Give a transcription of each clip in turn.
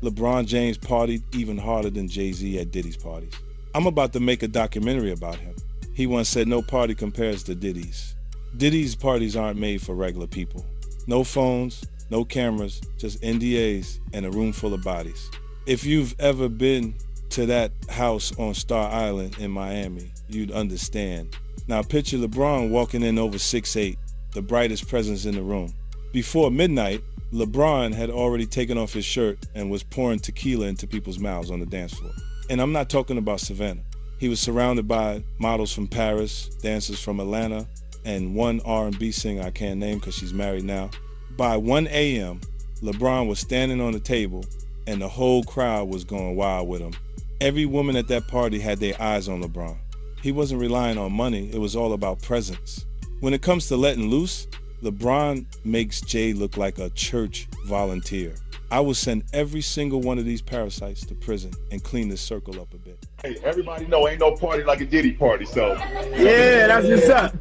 LeBron James partied even harder than Jay-Z at Diddy's parties. I'm about to make a documentary about him. He once said no party compares to Diddy's. Diddy's parties aren't made for regular people. No phones, no cameras, just NDAs and a room full of bodies. If you've ever been to that house on Star Island in Miami, you'd understand. Now picture LeBron walking in over 6'8", the brightest presence in the room. Before midnight, LeBron had already taken off his shirt and was pouring tequila into people's mouths on the dance floor. And I'm not talking about Savannah. He was surrounded by models from Paris, dancers from Atlanta, and one R&B singer I can't name because she's married now. By 1 a.m., LeBron was standing on the table and the whole crowd was going wild with him. Every woman at that party had their eyes on LeBron. He wasn't relying on money, it was all about presence. When it comes to letting loose, LeBron makes Jay look like a church volunteer. I will send every single one of these parasites to prison and clean this circle up a bit. Hey, everybody know ain't no party like a Diddy party, so. Yeah, that's what's up.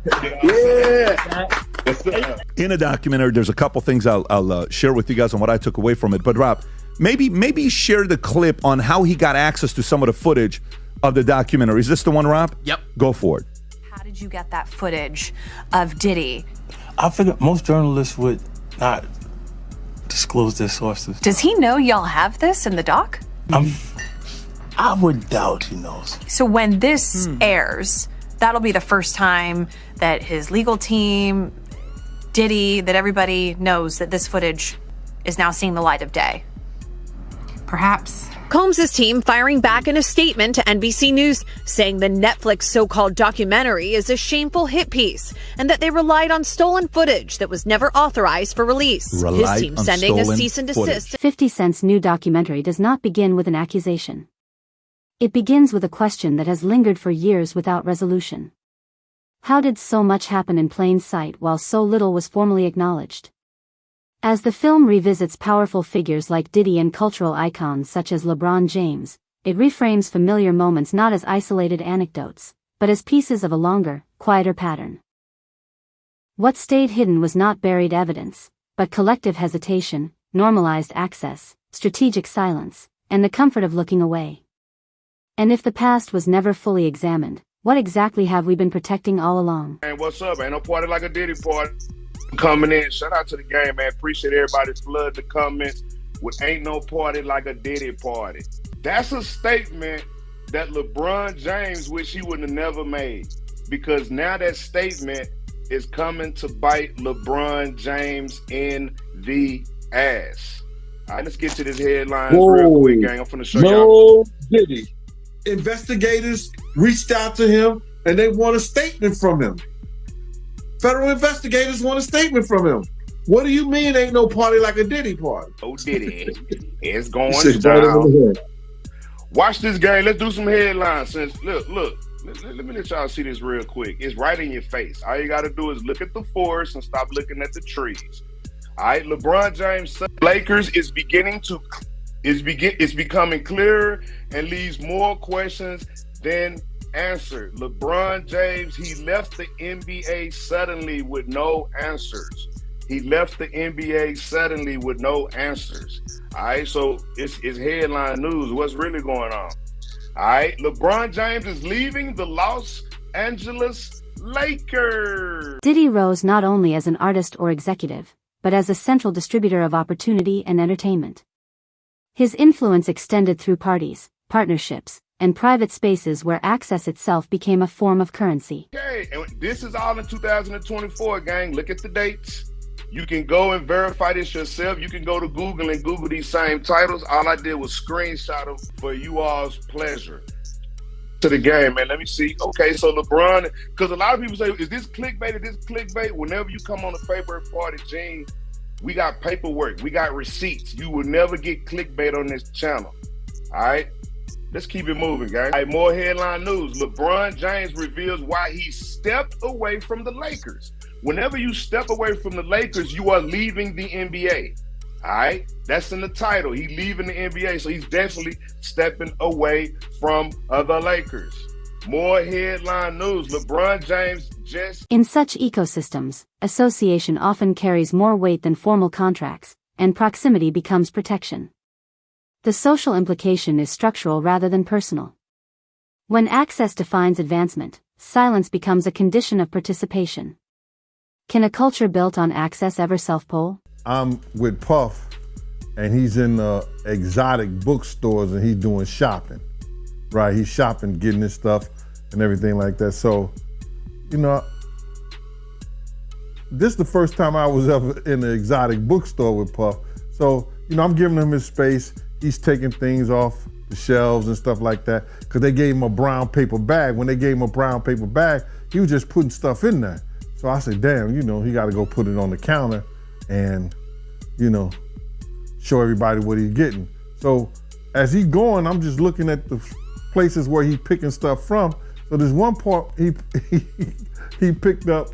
Yeah. In a documentary, there's a couple things I'll share with you guys on what I took away from it. But Rob, maybe share the clip on how he got access to some of the footage of the documentary. Is this the one, Rob? Yep. Go for it. How did you get that footage of Diddy? I figured most journalists would not disclose their sources. Does he know y'all have this in the doc? I would doubt he knows. So when this airs, that'll be the first time that his legal team, Diddy, that everybody knows that this footage is now seeing the light of day. Perhaps. Combs' team firing back in a statement to NBC News, saying the Netflix so-called documentary is a shameful hit piece and that they relied on stolen footage that was never authorized for release. His team sending a cease and desist. 50 Cent's new documentary does not begin with an accusation. It begins with a question that has lingered for years without resolution. How did so much happen in plain sight while so little was formally acknowledged? As the film revisits powerful figures like Diddy and cultural icons such as LeBron James, it reframes familiar moments not as isolated anecdotes, but as pieces of a longer, quieter pattern. What stayed hidden was not buried evidence, but collective hesitation, normalized access, strategic silence, and the comfort of looking away. And if the past was never fully examined, what exactly have we been protecting all along? Hey, what's up? Ain't no party like a Diddy party. Coming in, shout out to the game, man. Appreciate everybody's flood the comments with ain't no party like a Diddy party. That's a statement that LeBron James wish he would have never made, because now that statement is coming to bite LeBron James in the ass. All right, let's get to this headlines real quick, gang. I'm finna show y'all. No Diddy. Investigators reached out to him and they want a statement from him. Federal investigators want a statement from him. What do you mean ain't no party like a Diddy party? Oh, Diddy. It's going down. Watch this game. Let's do some headlines. Look. Let me let y'all see this real quick. It's right in your face. All you got to do is look at the forest and stop looking at the trees. All right, LeBron James, Lakers is becoming clearer and leaves more questions than answered. LeBron James, he left the NBA suddenly with no answers. He left the NBA suddenly with no answers. All right, so it's headline news. What's really going on? All right, LeBron James is leaving the Los Angeles Lakers. Diddy rose not only as an artist or executive, but as a central distributor of opportunity and entertainment. His influence extended through parties, partnerships, and private spaces where access itself became a form of currency. Okay, and this is all in 2024, gang. Look at the dates. You can go and verify this yourself. You can go to Google and Google these same titles. All I did was screenshot them for you all's pleasure. To the game, man. Let me see. Okay, so LeBron, because a lot of people say, is this clickbait? Is this clickbait? Whenever you come on the Favorite Party, Gene, we got paperwork. We got receipts. You will never get clickbait on this channel. All right? Let's keep it moving, guys. All right, more headline news. LeBron James reveals why he stepped away from the Lakers. Whenever you step away from the Lakers, you are leaving the NBA. All right? That's in the title. He's leaving the NBA, so he's definitely stepping away from the Lakers. More headline news. LeBron James just... In such ecosystems, association often carries more weight than formal contracts, and proximity becomes protection. The social implication is structural rather than personal. When access defines advancement, silence becomes a condition of participation. Can a culture built on access ever self-poll? I'm with Puff, and he's in exotic bookstores, and he's doing shopping, right? He's shopping, getting his stuff and everything like that. So, you know, this is the first time I was ever in an exotic bookstore with Puff. So, you know, I'm giving him his space. He's taking things off the shelves and stuff like that, because they gave him a brown paper bag. When they gave him a brown paper bag, he was just putting stuff in there. So I said, damn, you know, he got to go put it on the counter and, you know, show everybody what he's getting. So as he's going, I'm just looking at the places where he's picking stuff from. So there's one part he picked up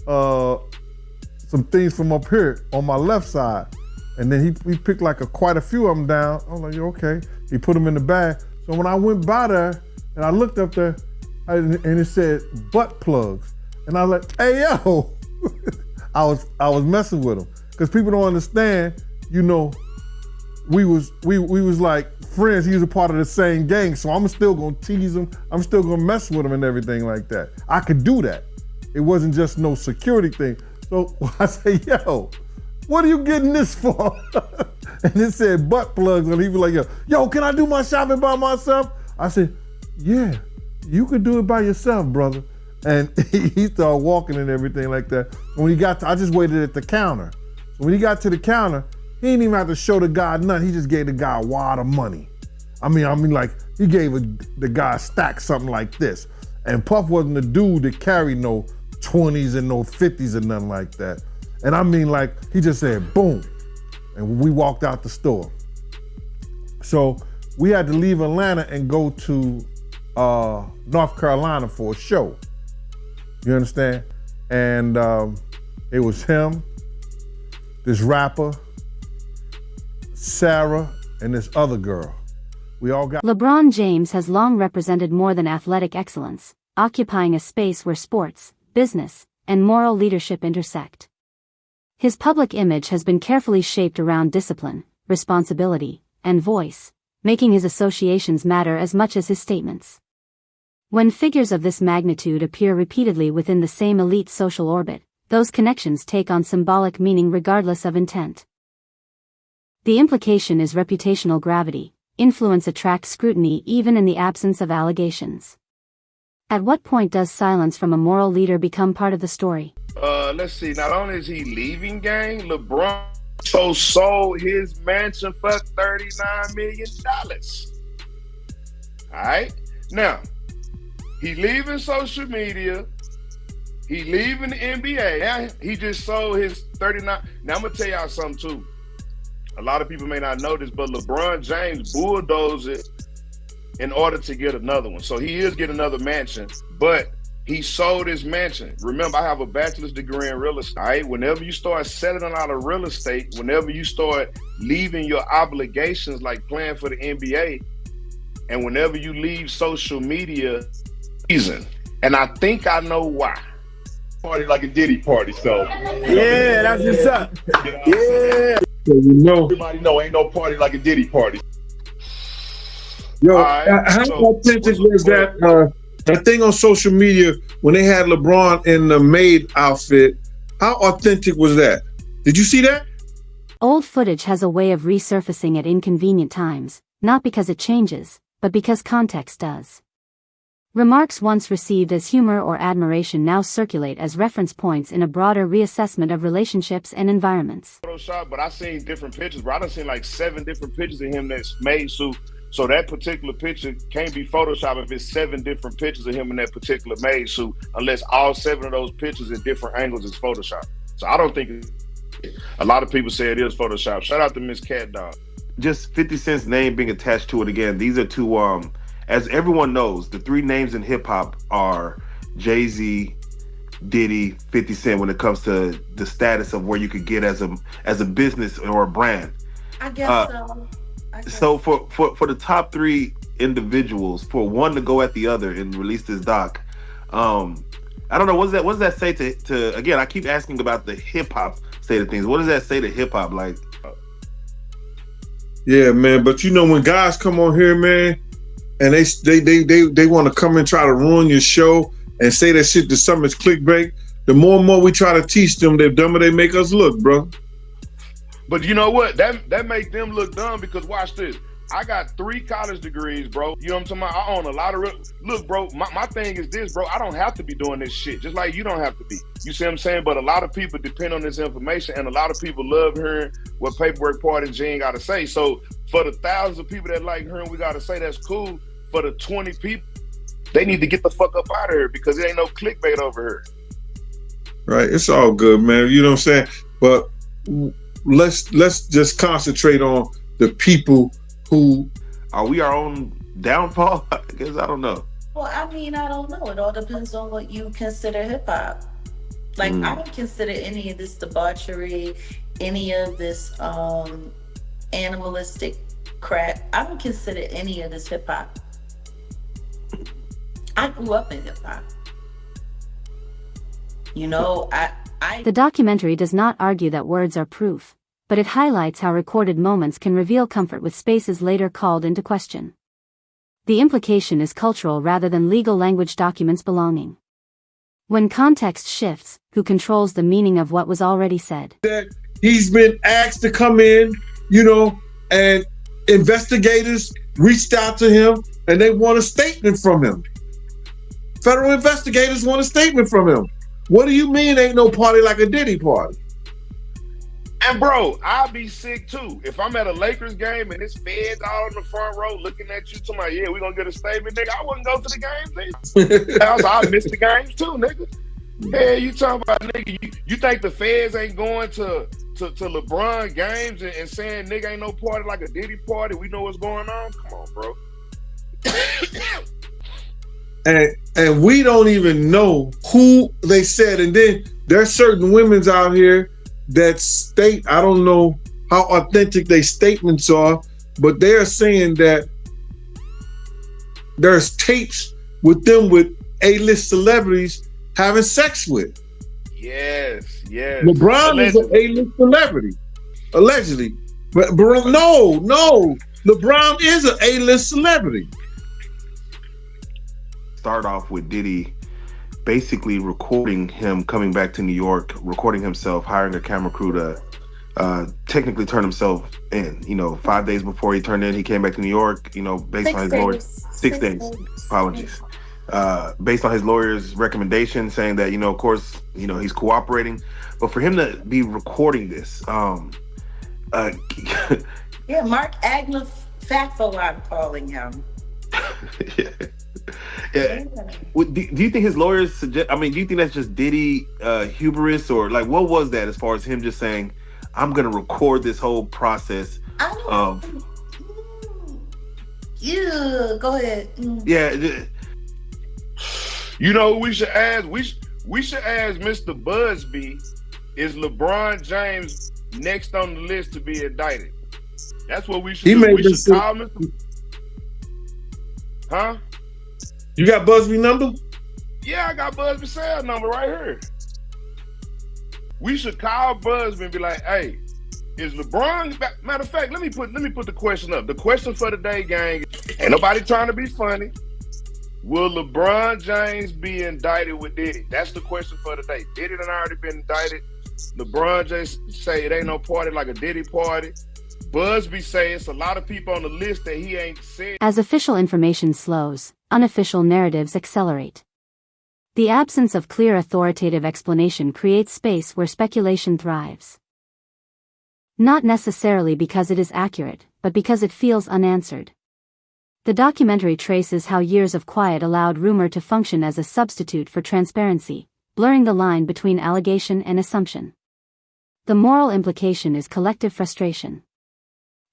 some things from up here on my left side. And then he picked like quite a few of them down. I was like, okay. He put them in the bag. So when I went by there and I looked up there and it said butt plugs. And I was like, hey, yo. I was messing with him. Because people don't understand, you know, we was like friends. He was a part of the same gang. So I'm still gonna tease him. I'm still gonna mess with him and everything like that. I could do that. It wasn't just no security thing. So I say, yo, what are you getting this for? And it said butt plugs, and he was like, yo, can I do my shopping by myself? I said, yeah, you could do it by yourself, brother. And he started walking and everything like that. When he got I just waited at the counter. So when he got to the counter, he didn't even have to show the guy nothing. He just gave the guy a wad of money. I mean, like, he gave the guy a stack, something like this. And Puff wasn't the dude that carried no 20s and no 50s and nothing like that. And I mean, like, he just said, boom. And we walked out the store. So we had to leave Atlanta and go to North Carolina for a show. You understand? And it was him, this rapper, Sarah, and this other girl. We all got... LeBron James has long represented more than athletic excellence, occupying a space where sports, business, and moral leadership intersect. His public image has been carefully shaped around discipline, responsibility, and voice, making his associations matter as much as his statements. When figures of this magnitude appear repeatedly within the same elite social orbit, those connections take on symbolic meaning regardless of intent. The implication is reputational gravity. Influence attracts scrutiny even in the absence of allegations. At what point does silence from a moral leader become part of the story? Let's see, not only is he leaving gang, LeBron sold his mansion for $39 million. All right? Now, he leaving social media. He leaving the NBA. Now, he just sold his 39. Now, I'm going to tell y'all something, too. A lot of people may not know this, but LeBron James bulldozed it in order to get another one. So he is getting another mansion, but he sold his mansion. Remember, I have a bachelor's degree in real estate. Right? Whenever you start settling out of real estate, whenever you start leaving your obligations like playing for the NBA, and whenever you leave social media, and I think I know why. Party like a Diddy party, so. Yeah, that's what's up. Yeah. So you know, Everybody know ain't no party like a Diddy party. Yo, right, how so authentic was that thing on social media when they had LeBron in the maid outfit? How authentic was that? Did you see that? Old footage has a way of resurfacing at inconvenient times, not because it changes, but because context does. Remarks once received as humor or admiration now circulate as reference points in a broader reassessment of relationships and environments. Photoshop, but I seen different pictures, bro. I done seen like 7 different pictures of him that's made, so that particular picture can't be Photoshop if it's 7 different pictures of him in that particular made suit, unless all 7 of those pictures in different angles is Photoshop. So I don't think a lot of people say it is Photoshop. Shout out to Miss Cat Dog. Just 50 Cent's name being attached to it again. These are two, as everyone knows, the 3 names in hip hop are Jay-Z, Diddy, 50 Cent when it comes to the status of where you could get as a business or a brand. I guess so. So for the top 3 individuals, for one to go at the other and release this doc, I don't know, what does that say to again, I keep asking about the hip hop state of things. What does that say to hip hop? Like, Yeah, man. But you know, when guys come on here, man, and they want to come and try to ruin your show and say that shit to some is clickbait, the more and more we try to teach them, the dumber they make us look, bro. But you know what? That make them look dumb because watch this. I got 3 college degrees, bro. You know what I'm talking about? I own a lot of look, bro, my thing is this, bro. I don't have to be doing this shit, just like you don't have to be. You see what I'm saying? But a lot of people depend on this information, and a lot of people love hearing what Paperwork Party and Gene got to say. So for the thousands of people that like hearing we got to say, that's cool. For the 20 people, they need to get the fuck up out of here because it ain't no clickbait over here. Right, it's all good, man. You know what I'm saying? But let's just concentrate on the people who are we our own downfall? I guess I don't know. Well, I mean, I don't know. It all depends on what you consider hip hop. Like, I don't consider any of this debauchery, any of this animalistic crap. I don't consider any of this hip hop. I grew up in hip hop. You know, The documentary does not argue that words are proof, but it highlights how recorded moments can reveal comfort with spaces later called into question. The implication is cultural rather than legal language documents belonging. When context shifts, who controls the meaning of what was already said? He's been asked to come in, you know, and investigators reached out to him and they want a statement from him. Federal investigators want a statement from him. What do you mean ain't no party like a Diddy party? And bro, I'll be sick too. If I'm at a Lakers game and it's feds all in the front row looking at you, talking about, yeah, we gonna get a statement, nigga, I wouldn't go to the games either. I miss the games too, nigga. Yeah, you talking about, nigga, you think the feds ain't going to LeBron games and saying, nigga, ain't no party like a Diddy party, we know what's going on? Come on, bro. And we don't even know who they said. And then there's certain women's out here that state, I don't know how authentic their statements are, but they're saying that there's tapes with them with A-list celebrities having sex with. Yes. LeBron allegedly is an A-list celebrity, allegedly. But no, LeBron is an A-list celebrity. Start off with Diddy basically recording him coming back to New York, recording himself, hiring a camera crew to technically turn himself in. You know, 5 days before he turned in, he came back to New York, you know, based on his lawyer's 6 days. Apologies. Based on his lawyer's recommendation, saying that, you know, of course, you know, he's cooperating. But for him to be recording this, yeah, Mark Agnew Fatfo, I'm calling him. Yeah. Do you think his lawyers suggest? I mean, do you think that's just Diddy hubris, or like what was that as far as him just saying, "I'm gonna record this whole process"? Yeah, go ahead. Yeah. You know who we should ask? We should ask Mr. Busby. Is LeBron James next on the list to be indicted? That's what we should do. We should call Mr. Huh? You got Busby number? Yeah, I got Busby's cell number right here. We should call Busby and be like, hey, is LeBron, matter of fact, let me put the question up. The question for the day, gang, ain't nobody trying to be funny. Will LeBron James be indicted with Diddy? That's the question for the day. Diddy done already been indicted. LeBron James say it ain't no party like a Diddy party. Busby say it's a lot of people on the list that he ain't said. As official information slows, unofficial narratives accelerate. The absence of clear authoritative explanation creates space where speculation thrives. Not necessarily because it is accurate, but because it feels unanswered. The documentary traces how years of quiet allowed rumor to function as a substitute for transparency, blurring the line between allegation and assumption. The moral implication is collective frustration.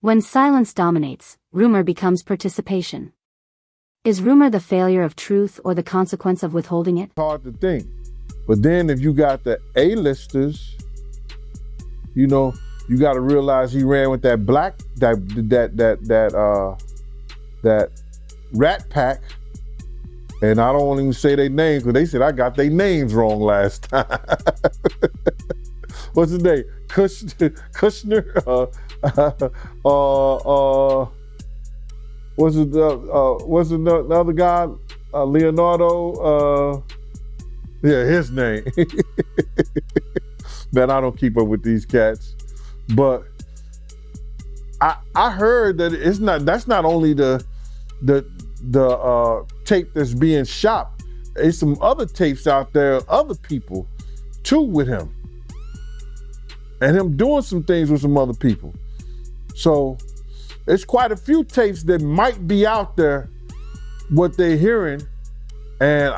When silence dominates, rumor becomes participation. Is rumor the failure of truth or the consequence of withholding it? Hard to think. But then if you got the A-listers, you know, you got to realize he ran with that that Rat Pack. And I don't even say their names because they said I got their names wrong last time. What's his name? Kushner, what's the other guy? Leonardo, his name. Man, I don't keep up with these cats, but I heard that that's not only the tape that's being shot. There's some other tapes out there, other people too with him, and him doing some things with some other people. So it's quite a few tapes that might be out there, what they're hearing, and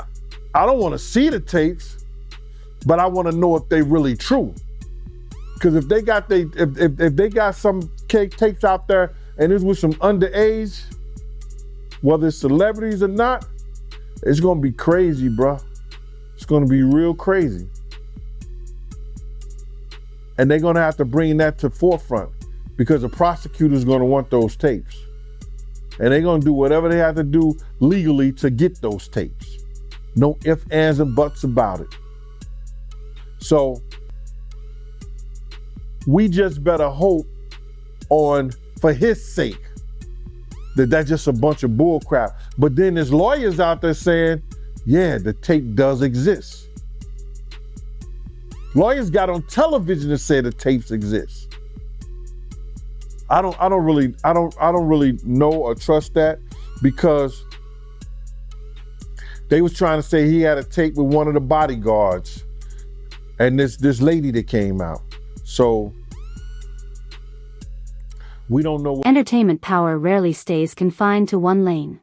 I don't want to see the tapes, but I want to know if they really true. Because if they got if they got some tapes out there and it's with some underage, whether it's celebrities or not, it's gonna be crazy, bro. It's gonna be real crazy. And they're gonna have to bring that to forefront because the prosecutor's gonna want those tapes. And they're gonna do whatever they have to do legally to get those tapes. No ifs, ands, and buts about it. So we just better hope for his sake, that's just a bunch of bull crap. But then there's lawyers out there saying, yeah, the tape does exist. Lawyers got on television to say the tapes exist. I don't really know or trust that, because they was trying to say he had a tape with one of the bodyguards and this lady that came out. So we don't know. Entertainment power rarely stays confined to one lane.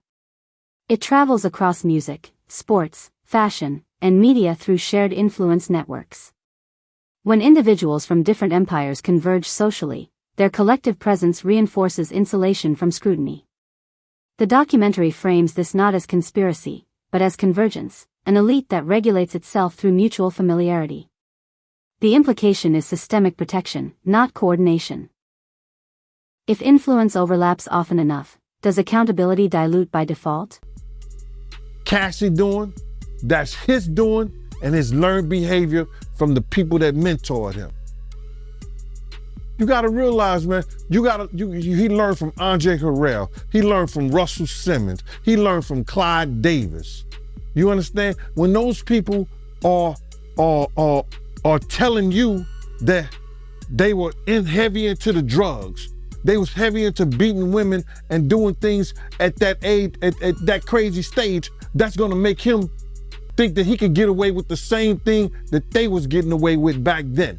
It travels across music, sports, fashion, and media through shared influence networks. When individuals from different empires converge socially, their collective presence reinforces insulation from scrutiny. The documentary frames this not as conspiracy, but as convergence, an elite that regulates itself through mutual familiarity. The implication is systemic protection, not coordination. If influence overlaps often enough, does accountability dilute by default? Cassie doing, that's his doing, and his learned behavior from the people that mentored him. You gotta realize, man, he learned from Andre Harrell. He learned from Russell Simmons. He learned from Clyde Davis. You understand? When those people are telling you that they were heavy into the drugs, they was heavy into beating women and doing things at that age, at that crazy stage, that's gonna make him think that he could get away with the same thing that they was getting away with back then.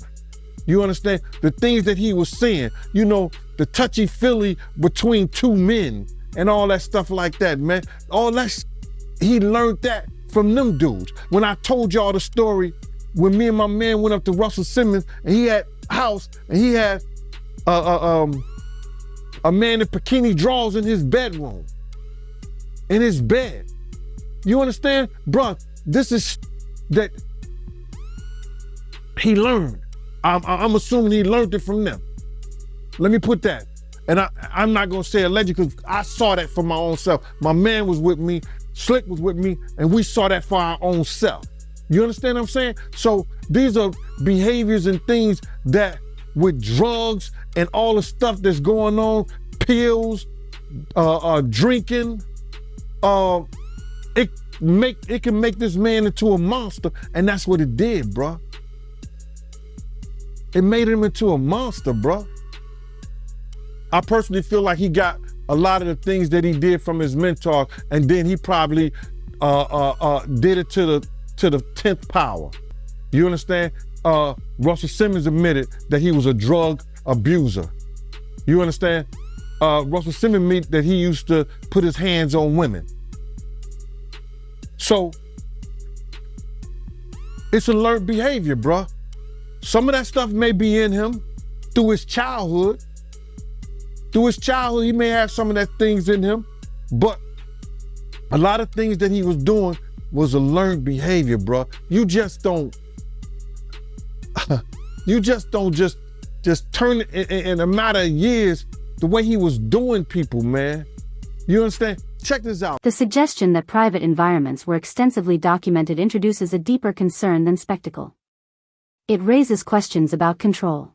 You understand? The things that he was saying, the touchy-feely between two men and all that stuff like that, man. All that, he learned that from them dudes. When I told y'all the story, when me and my man went up to Russell Simmons and he had a house and he had a man in bikini drawers in his bedroom, in his bed. You understand? Bruh, this is that he learned. I'm assuming he learned it from them. Let me put that. And I'm not gonna say alleged because I saw that for my own self. My man was with me, Slick was with me, and we saw that for our own self. You understand what I'm saying? So these are behaviors and things that with drugs and all the stuff that's going on, pills, drinking, it can make this man into a monster, and that's what it did, bruh. It made him into a monster, bruh. I personally feel like he got a lot of the things that he did from his mentor, and then he probably did it to the 10th power. You understand? Russell Simmons admitted that he was a drug abuser. You understand? Russell Simmons admitted that he used to put his hands on women. So it's a learned behavior, bruh. Some of that stuff may be in him through his childhood. Through his childhood, he may have some of that things in him, but a lot of things that he was doing was a learned behavior, bruh. You just don't just turn it in a matter of years the way he was doing people, man. You understand? Check this out. The suggestion that private environments were extensively documented introduces a deeper concern than spectacle. It raises questions about control.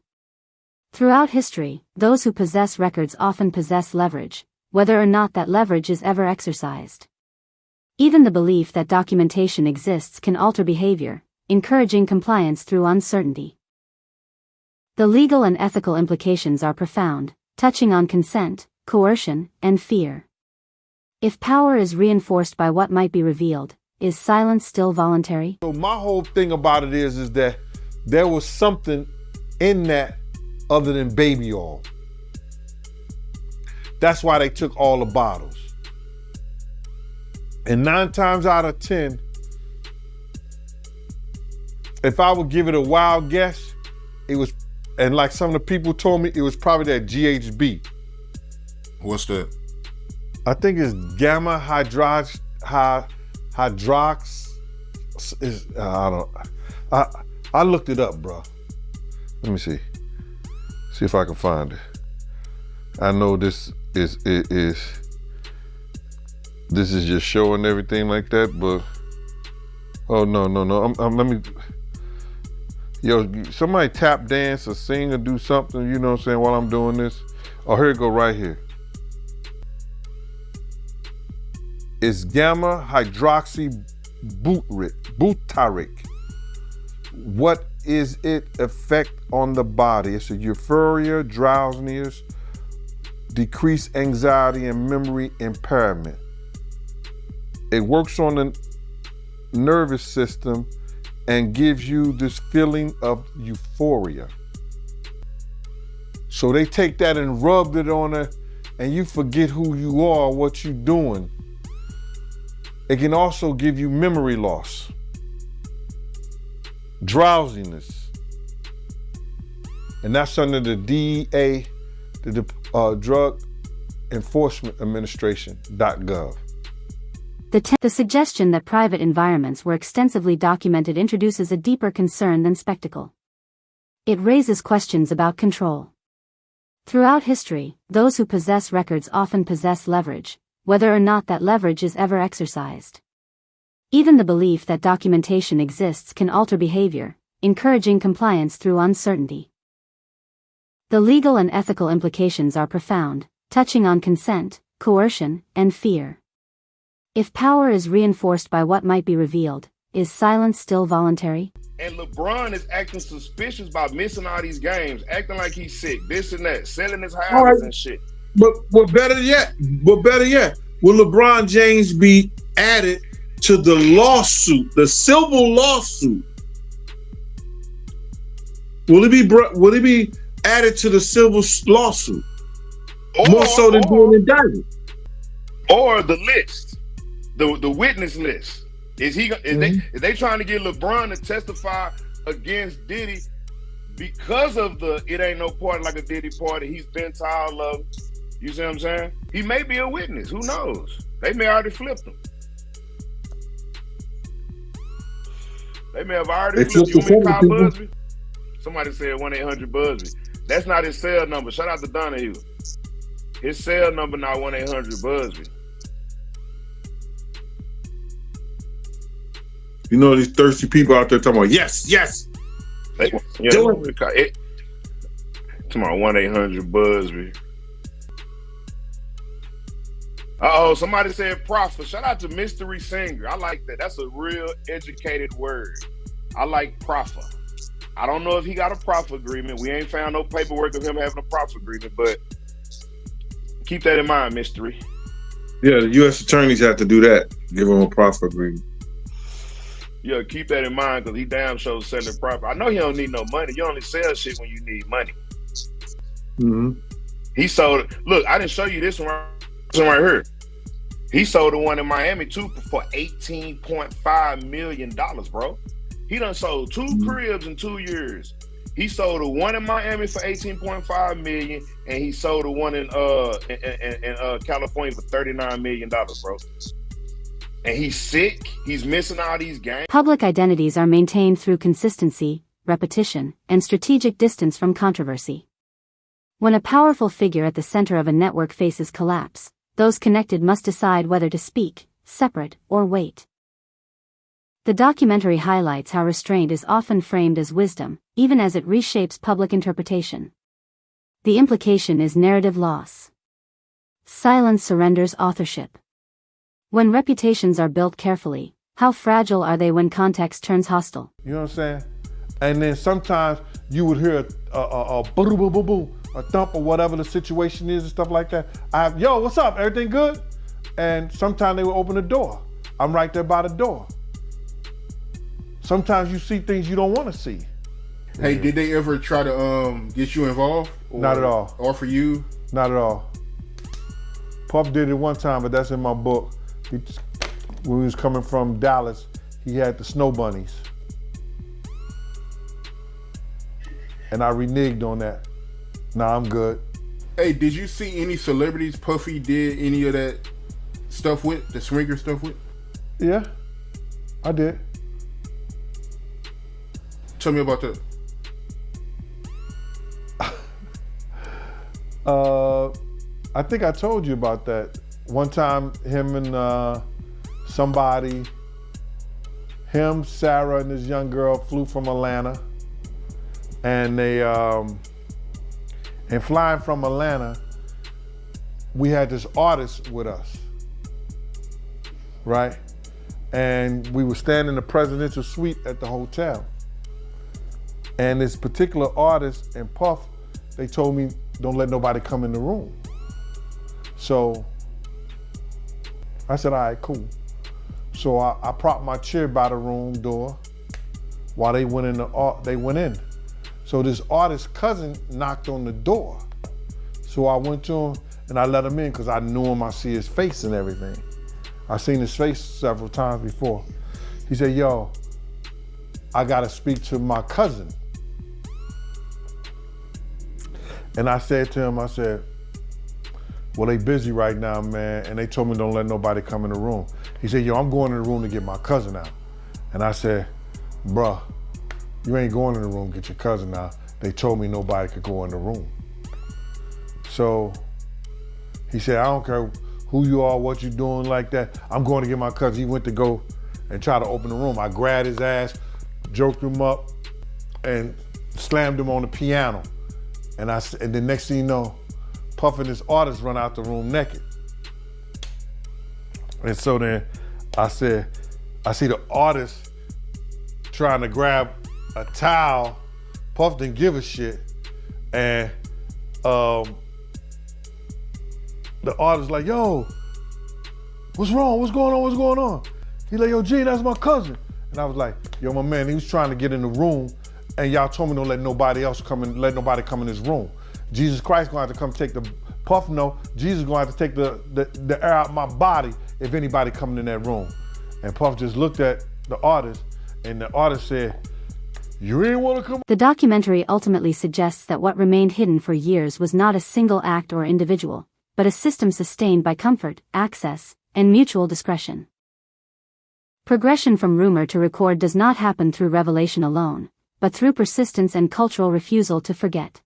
Throughout history, those who possess records often possess leverage, whether or not that leverage is ever exercised. Even the belief that documentation exists can alter behavior, encouraging compliance through uncertainty. The legal and ethical implications are profound, touching on consent, coercion, and fear. If power is reinforced by what might be revealed, is silence still voluntary? So my whole thing about it is that there was something in that other than baby oil. That's why they took all the bottles. And 9 times out of 10, if I would give it a wild guess, it was, and like some of the people told me, it was probably that GHB. What's that? I think it's gamma hydrox. I looked it up, bro. Let me see. See if I can find it. I know this is just showing everything like that, but oh no. Let me. Yo, somebody tap dance or sing or do something. You know what I'm saying? While I'm doing this. Oh, here it go right here. It's gamma hydroxy butyric. What is it effect on the body? It's a euphoria, drowsiness, decreased anxiety, and memory impairment. It works on the nervous system and gives you this feeling of euphoria. So they take that and rubbed it on her, and you forget who you are, what you're doing. It can also give you memory loss, drowsiness, and that's under the DEA, the Drug Enforcement Administration.gov. The suggestion that private environments were extensively documented introduces a deeper concern than spectacle. It raises questions about control. Throughout history, those who possess records often possess leverage, whether or not that leverage is ever exercised. Even the belief that documentation exists can alter behavior, encouraging compliance through uncertainty. The legal and ethical implications are profound, touching on consent, coercion, and fear. If power is reinforced by what might be revealed, is silence still voluntary? And LeBron is acting suspicious about missing all these games, acting like he's sick, this and that, selling his houses and shit. But better yet, will LeBron James be added to the lawsuit, the civil lawsuit? Will it be added to the civil lawsuit? More so than being indicted? Or the list, the witness list. Is they trying to get LeBron to testify against Diddy because of the it ain't no party like a Diddy party? He's been to all of them. You see what I'm saying? He may be a witness. Who knows? They may already flipped him. They may have already flipped him. You want me to call Busby? Somebody said 1-800-Busby. That's not his cell number. Shout out to Donahue. His cell number not 1-800-Busby. You know these thirsty people out there talking about yes. Come on, 1-800-Busby. Uh-oh, somebody said profit. Shout out to Mystery Singer. I like that. That's a real educated word. I like profit. I don't know if he got a profit agreement. We ain't found no paperwork of him having a profit agreement, but keep that in mind, Mystery. Yeah, the U.S. attorneys have to do that. Give him a profit agreement. Yeah, keep that in mind because he damn sure selling property. I know he don't need no money. You only sell shit when you need money. Mm-hmm. He sold it. Look, I didn't show you this one right here. He sold the one in Miami too for $18.5 million, bro. He done sold 2 cribs in 2 years. He sold the one in Miami for $18.5 million, and he sold the one in California for $39 million, bro. And he's sick. He's missing all these games. Public identities are maintained through consistency, repetition, and strategic distance from controversy. When a powerful figure at the center of a network faces collapse, those connected must decide whether to speak, separate, or wait. The documentary highlights how restraint is often framed as wisdom, even as it reshapes public interpretation. The implication is narrative loss. Silence surrenders authorship. When reputations are built carefully, how fragile are they when context turns hostile? You know what I'm saying? And then sometimes you would hear a boom, boom, boom, boom, a thump or whatever the situation is and stuff like that. Yo, what's up? Everything good? And sometimes they would open the door. I'm right there by the door. Sometimes you see things you don't want to see. Hey, did they ever try to get you involved? Or Not at all. Offer you? Not at all. Puff did it one time, but that's in my book. When we was coming from Dallas, he had the snow bunnies. And I reneged on that. Nah, I'm good. Hey, did you see any celebrities Puffy did any of that stuff with, the swinger stuff with? Yeah, I did. Tell me about that. I think I told you about that. One time, him and somebody, him, Sarah, and this young girl flew from Atlanta. And they, and flying from Atlanta, we had this artist with us, right? And we were staying in the presidential suite at the hotel. And this particular artist and Puff, they told me, don't let nobody come in the room. So I said, all right, cool. So I propped my chair by the room door while they went in. So this artist's cousin knocked on the door. So I went to him and I let him in because I knew him, I see his face and everything. I seen his face several times before. He said, yo, I gotta speak to my cousin. And I said to him, I said, well, they busy right now, man, and they told me don't let nobody come in the room. He said, yo, I'm going in the room to get my cousin out. And I said, bruh, you ain't going in the room to get your cousin out. They told me nobody could go in the room. So he said, I don't care who you are, what you doing like that. I'm going to get my cousin. He went to go and try to open the room. I grabbed his ass, joked him up, and slammed him on the piano. And the next thing you know, Puff and this artist run out the room naked. And so then I said, I see the artist trying to grab a towel. Puff didn't give a shit. And the artist like, yo, what's wrong? What's going on? What's going on? He like, yo, Gene, that's my cousin. And I was like, yo, my man, he was trying to get in the room and y'all told me don't let nobody else come in, let nobody come in this room. Jesus Christ gonna have to come take the, Puff no, Jesus gonna have to take the air out my body if anybody coming in that room. And Puff just looked at the artist and the artist said, you ain't wanna come? The documentary ultimately suggests that what remained hidden for years was not a single act or individual, but a system sustained by comfort, access, and mutual discretion. Progression from rumor to record does not happen through revelation alone, but through persistence and cultural refusal to forget.